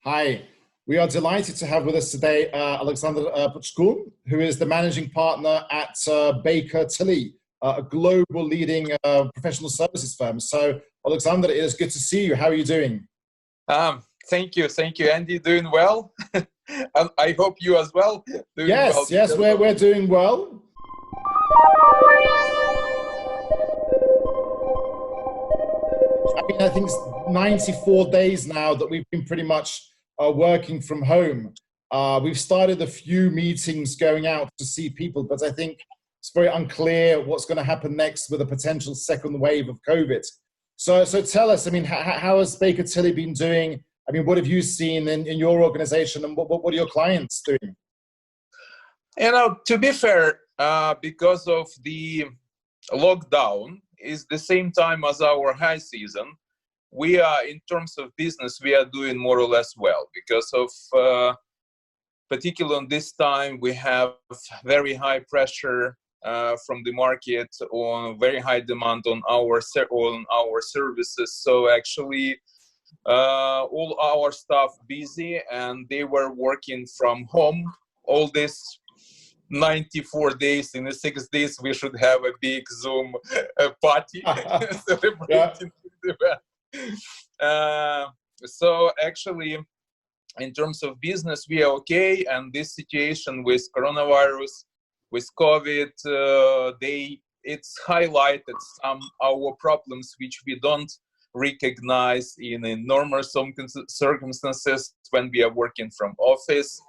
Hi, we are delighted to have with us today Alexander Puchkun, who is the managing partner at Baker Tilly, a global leading professional services firm. So, Alexander, it is good to see you. How are you doing? Thank you, Andy. Doing well. And I hope you as well. Doing well. Yes, we're doing well. I think it's 94 days now that we've been pretty much working from home. We've started a few meetings going out to see people, but I think it's very unclear what's going to happen next with a potential second wave of COVID. So tell us, how has Baker Tilly been doing? What have you seen in your organization, and what are your clients doing? To be fair, because of the lockdown, is the same time as our high season. We are, in terms of business, we are doing more or less well because of, particularly on this time, we have very high pressure from the market, on very high demand on our services. So actually, all our staff busy, and they were working from home all this 94 days. In the 6 days we should have a big Zoom party celebrating the event. So actually, in terms of business, we are okay, and this situation with coronavirus, with COVID, it's highlighted some our problems which we don't recognize in normal circumstances when we are working from office.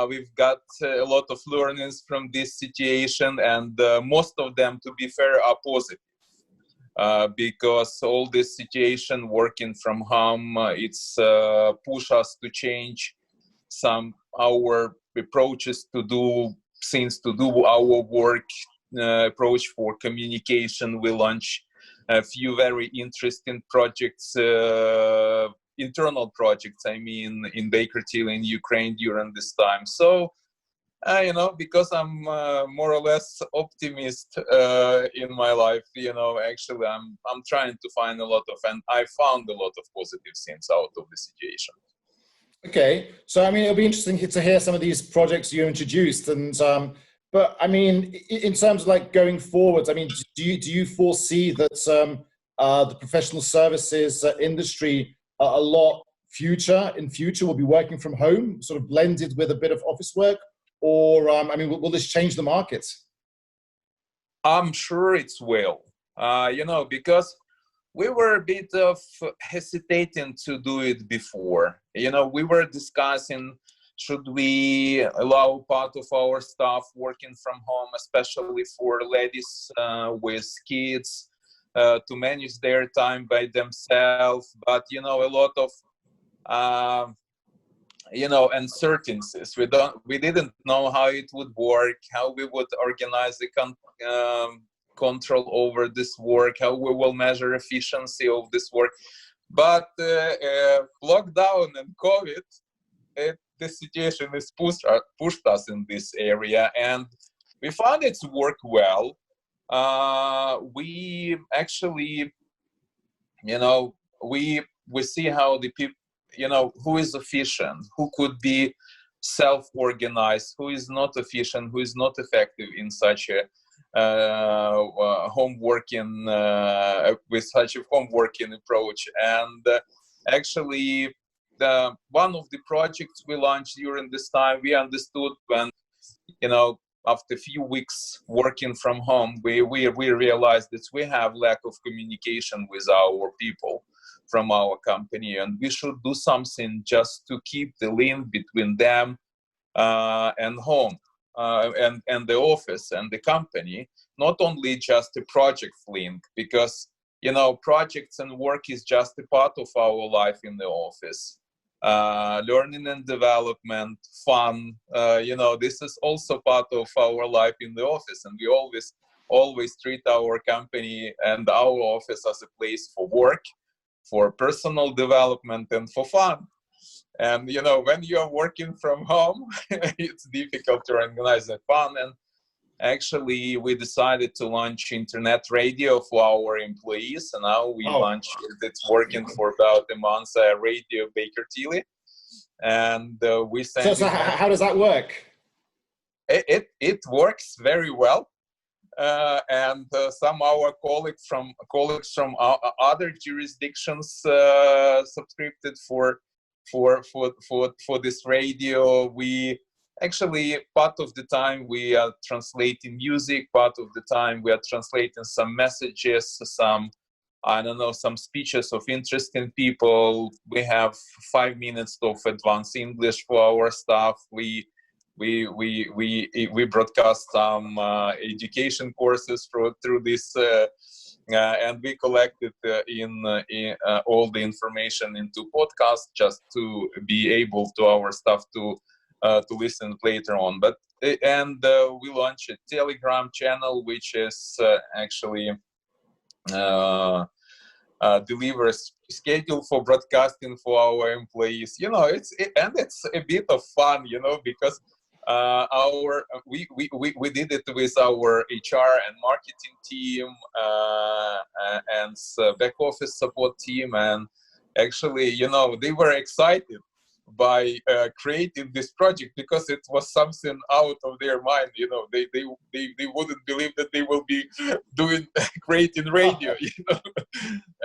We've got a lot of learnings from this situation, and most of them, to be fair, are positive. Because all this situation working from home, it's push us to change some our approaches to do our work, approach for communication. We launch a few very interesting projects, internal projects, in Baker Tilly in Ukraine during this time. So, because I'm more or less optimist in my life, actually I'm trying to find and I found a lot of positive things out of the situation. Okay, so it'll be interesting to hear some of these projects you introduced, and but in terms of going forward, do you foresee that the professional services industry a lot in future will be working from home, sort of blended with a bit of office work, or will this change the market? I'm sure it will, because we were a bit of hesitating to do it before. We were discussing, should we allow part of our staff working from home, especially for ladies with kids, to manage their time by themselves, but a lot of uncertainties. We didn't know how it would work, how we would organize the control over this work, how we will measure efficiency of this work. But lockdown and COVID, the situation is pushed us in this area, and we found it to work well. We actually, we see how the people, who is efficient, who could be self-organized, who is not efficient, who is not effective in such a home working, with such a home working approach. And actually, one of the projects we launched during this time, we understood when, after a few weeks working from home, we realized that we have lack of communication with our people from our company, and we should do something just to keep the link between them and home, and the office and the company, not only just a project link, because projects and work is just a part of our life in the office. Learning and development, fun, this is also part of our life in the office, and we always treat our company and our office as a place for work, for personal development, and for fun. And when you are working from home, it's difficult to organize the fun. And actually, we decided to launch internet radio for our employees, and now we launched. It's working for about a month. Radio Baker Tilly, and we So, send it. how does that work? It works very well. And some our colleagues from other jurisdictions subscribed for this radio. We actually, part of the time we are translating music, part of the time we are translating some messages, some, I don't know, some speeches of interesting people. We have 5 minutes of advanced English for our staff. We broadcast some education courses through this, and we collected in all the information into podcasts just to be able to our staff to listen later on. But we launched a Telegram channel, which is actually delivers schedule for broadcasting for our employees. You know, it's a bit of fun, you know, because we did it with our HR and marketing team and back office support team, and actually, you know, they were excited by creating this project because it was something out of their mind. You know, they wouldn't believe that they will be doing great in radio. You know,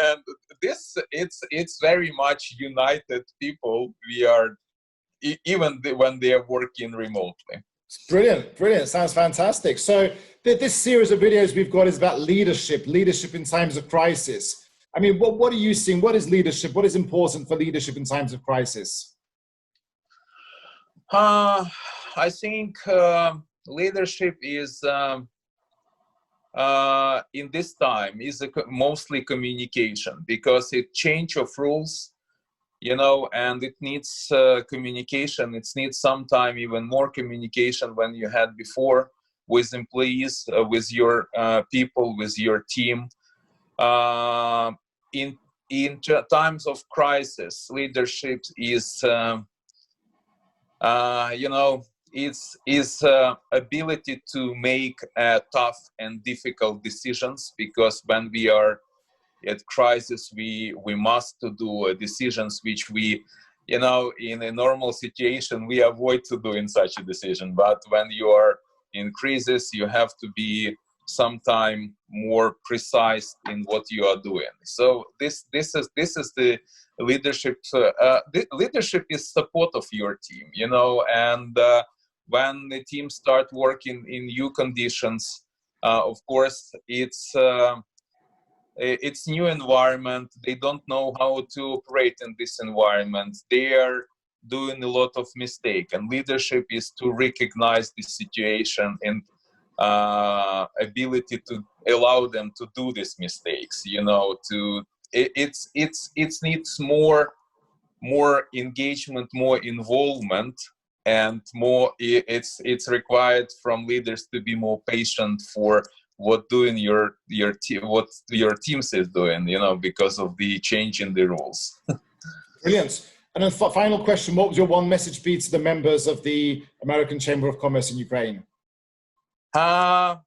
and this it's very much united people. We are. Even when they are working remotely. It's brilliant. Sounds fantastic. So this series of videos we've got is about leadership in times of crisis. I mean, what are you seeing? What is leadership? What is important for leadership in times of crisis? I think leadership is in this time is mostly communication, because it change of rules, you know, and it needs communication. It needs sometime even more communication than you had before with employees, with your people, with your team. In times of crisis, leadership is, you know, is ability to make tough and difficult decisions, because when we are at crisis, we must to do decisions which we, you know, in a normal situation we avoid to do in such a decision. But when you are in crisis, you have to be sometime more precise in what you are doing. So this is the leadership. Leadership is support of your team, you know, and when the team start working in new conditions, of course it's new environment. They don't know how to operate in this environment. They are doing a lot of mistake, and leadership is to recognize the situation and ability to allow them to do these mistakes. You know, it needs more engagement, more involvement, and more. It's required from leaders to be more patient for what doing what your teams is doing, you know, because of the change in the rules. Brilliant. And then final question, what would your one message be to the members of the American Chamber of Commerce in Ukraine? My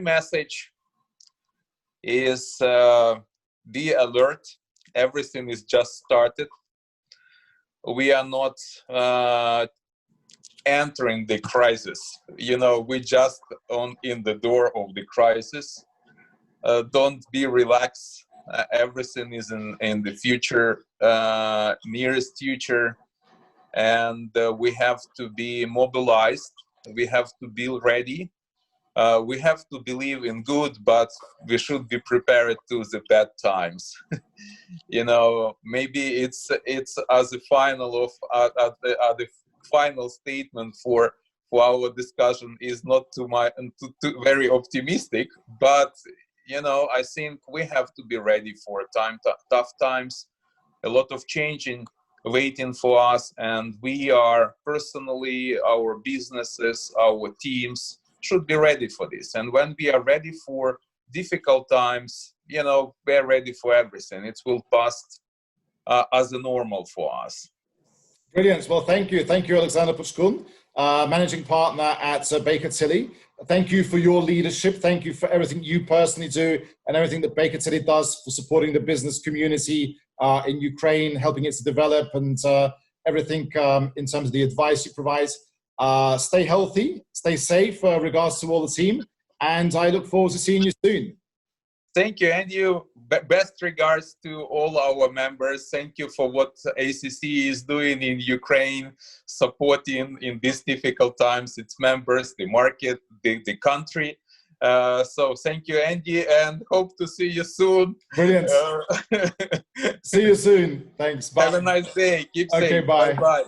message is be alert. Everything is just started. We are not entering the crisis, you know, we just in the door of the crisis. Don't be relaxed. Everything is in the future, nearest future, and we have to be mobilized. We have to be ready. We have to believe in good, but we should be prepared to the bad times. You know, maybe it's as a final of the final statement for our discussion is not too very optimistic, but you know, I think we have to be ready for tough times, a lot of changing waiting for us, and we are personally, our businesses, our teams should be ready for this. And when we are ready for difficult times, you know, we're ready for everything. It will pass as a normal for us. Brilliant. Well, thank you, Alexander Puchkun, managing partner at Baker Tilly. Thank you for your leadership. Thank you for everything you personally do and everything that Baker Tilly does for supporting the business community in Ukraine, helping it to develop, and everything in terms of the advice you provide. Stay healthy, stay safe, regards to all the team, and I look forward to seeing you soon. Thank you, and you best regards to all our members. Thank you for what ACC is doing in Ukraine, supporting in these difficult times its members, the market, the country. So thank you, Andy, and hope to see you soon. Brilliant. See you soon. Thanks. Bye. Have a nice day. Keep safe. Okay, bye. Bye-bye.